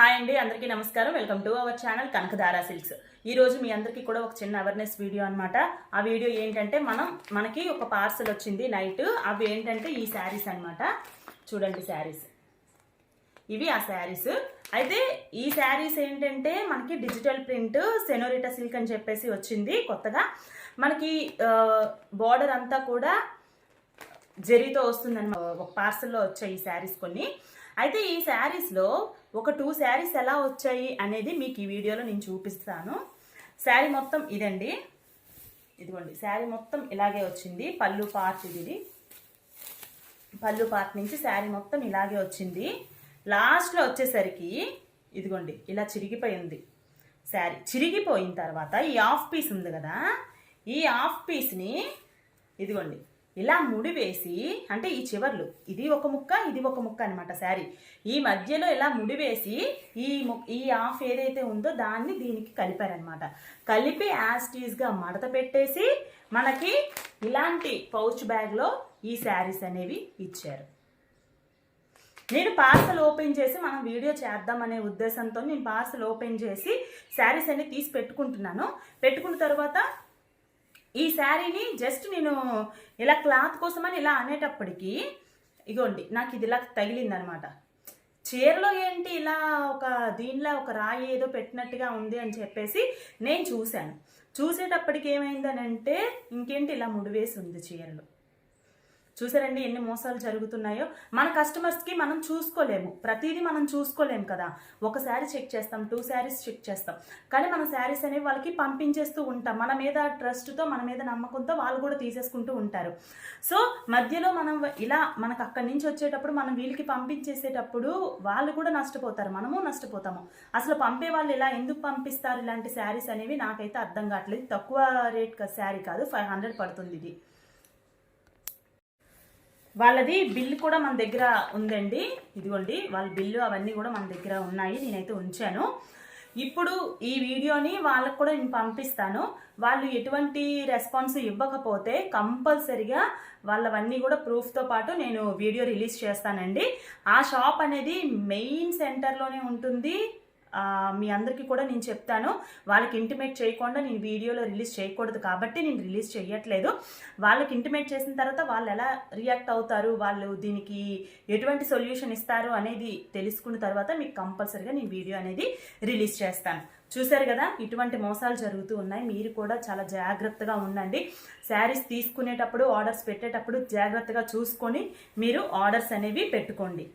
Hi అండి, అందరికీ నమస్కారం. Welcome to our channel Kanakadhara silks. ఈ రోజు మీ అందరికీ కూడా ఒక చిన్న అవేర్నెస్ వీడియో అనమాట. ఆ వీడియో ఏంటంటే మనకి ఒక పార్సల్ వచ్చింది నైట్. అవి ఏంటంటే ఈ శారీస్ అనమాట. చూడండి శారీస్, ఇవి ఆ శారీస్. అయితే ఈ శారీస్ ఏంటంటే మనకి డిజిటల్ ప్రింట్ సెనోరిటా సిల్క్ అని చెప్పేసి వచ్చింది కొత్తగా. మనకి బార్డర్ అంతా కూడా జరీతో వస్తుందన్నమాట. ఒక పార్సల్లో వచ్చాయి ఈ శారీస్ కొన్ని. అయితే ఈ శారీస్లో ఒక 2 శారీస్ ఎలా వచ్చాయి అనేది మీకు ఈ వీడియోలో నేను చూపిస్తాను. శారీ మొత్తం ఇదండి, ఇదిగోండి. శారీ మొత్తం ఇలాగే వచ్చింది. పళ్ళు పార్ట్ ఇది. పళ్ళు పార్ట్ నుంచి శారీ మొత్తం ఇలాగే వచ్చింది. లాస్ట్లో వచ్చేసరికి ఇదిగోండి ఇలా చిరిగిపోయింది శారీ. చిరిగిపోయిన తర్వాత ఈ హాఫ్ పీస్ ఉంది కదా, ఈ హాఫ్ పీస్ని ఇదిగోండి ఇలా ముడి వేసి, అంటే ఈ చివర్లు ఇది ఒక ముక్క ఇది ఒక ముక్క అనమాట శారీ. ఈ మధ్యలో ఇలా ముడి వేసి ఈ హాఫ్ ఏదైతే ఉందో దాన్ని దీనికి కలిపారనమాట. కలిపి యాస్టీస్గా మడత పెట్టేసి మనకి ఇలాంటి పౌచ్ బ్యాగ్లో ఈ శారీస్ అనేవి ఇచ్చారు. నేను పార్సల్ ఓపెన్ చేసి మనం వీడియో చేద్దామనే ఉద్దేశంతో నేను పార్సల్ ఓపెన్ చేసి శారీస్ అన్ని తీసి పెట్టుకుంటున్నాను. పెట్టుకున్న తర్వాత ఈ శారీని జస్ట్ నేను ఇలా క్లాత్ కోసమని ఇలా అనేటప్పటికీ ఇగోండి నాకు ఇది ఇలా తగిలిందనమాట. చీరలో ఏంటి ఇలా ఒక దీనిలో ఒక రాయి ఏదో పెట్టినట్టుగా ఉంది అని చెప్పేసి నేను చూశాను. చూసేటప్పటికి ఏమైందనంటే ఇంకేంటి ఇలా ముడివేసి ఉంది చీరలో. చూసారండి ఎన్ని మోసాలు జరుగుతున్నాయో. మన కస్టమర్స్కి మనం చూసుకోలేము, ప్రతిదీ మనం చూసుకోలేము కదా. ఒక శారీ చెక్ చేస్తాం, 2 శారీస్ చెక్ చేస్తాం, కానీ మన శారీస్ అనేవి వాళ్ళకి పంపించేస్తూ ఉంటాం. మన మీద ట్రస్ట్తో, మన మీద నమ్మకంతో వాళ్ళు కూడా తీసేసుకుంటూ ఉంటారు. సో మధ్యలో మనం ఇలా మనకు అక్కడి నుంచి వచ్చేటప్పుడు మనం వీళ్ళకి పంపించేసేటప్పుడు వాళ్ళు కూడా నష్టపోతారు, మనము నష్టపోతాము. అసలు పంపే వాళ్ళు ఇలా ఎందుకు పంపిస్తారు ఇలాంటి శారీస్ అనేవి నాకైతే అర్థం కావట్లేదు. తక్కువ రేట్ శారీ కాదు, 500 పడుతుంది ఇది. వాళ్ళది బిల్లు కూడా మన దగ్గర ఉందండి. ఇదిగోండి వాళ్ళ బిల్లు అవన్నీ కూడా మన దగ్గర ఉన్నాయి, నేనైతే ఉంచాను. ఇప్పుడు ఈ వీడియోని వాళ్ళకు కూడా నేను పంపిస్తాను. వాళ్ళు ఎటువంటి రెస్పాన్స్ ఇవ్వకపోతే కంపల్సరిగా వాళ్ళవన్నీ కూడా ప్రూఫ్తో పాటు నేను వీడియో రిలీజ్ చేస్తానండి. ఆ షాప్ అనేది మెయిన్ సెంటర్లోనే ఉంటుంది. మీ అందరికీ కూడా నేను చెప్తాను. వాళ్ళకి ఇంటిమేట్ చేయకుండా నేను వీడియోలో రిలీజ్ చేయకూడదు కాబట్టి నేను రిలీజ్ చేయట్లేదు. వాళ్ళకి ఇంటిమేట్ చేసిన తర్వాత వాళ్ళు ఎలా రియాక్ట్ అవుతారు, వాళ్ళు దీనికి ఎటువంటి సొల్యూషన్ ఇస్తారు అనేది తెలుసుకున్న తర్వాత మీకు కంపల్సరీగా నేను వీడియో అనేది రిలీజ్ చేస్తాను. చూశారు కదా, ఇటువంటి మోసాలు జరుగుతూ ఉన్నాయి. మీరు కూడా చాలా జాగ్రత్తగా ఉండండి. శారీస్ తీసుకునేటప్పుడు, ఆర్డర్స్ పెట్టేటప్పుడు జాగ్రత్తగా చూసుకొని మీరు ఆర్డర్స్ అనేవి పెట్టుకోండి.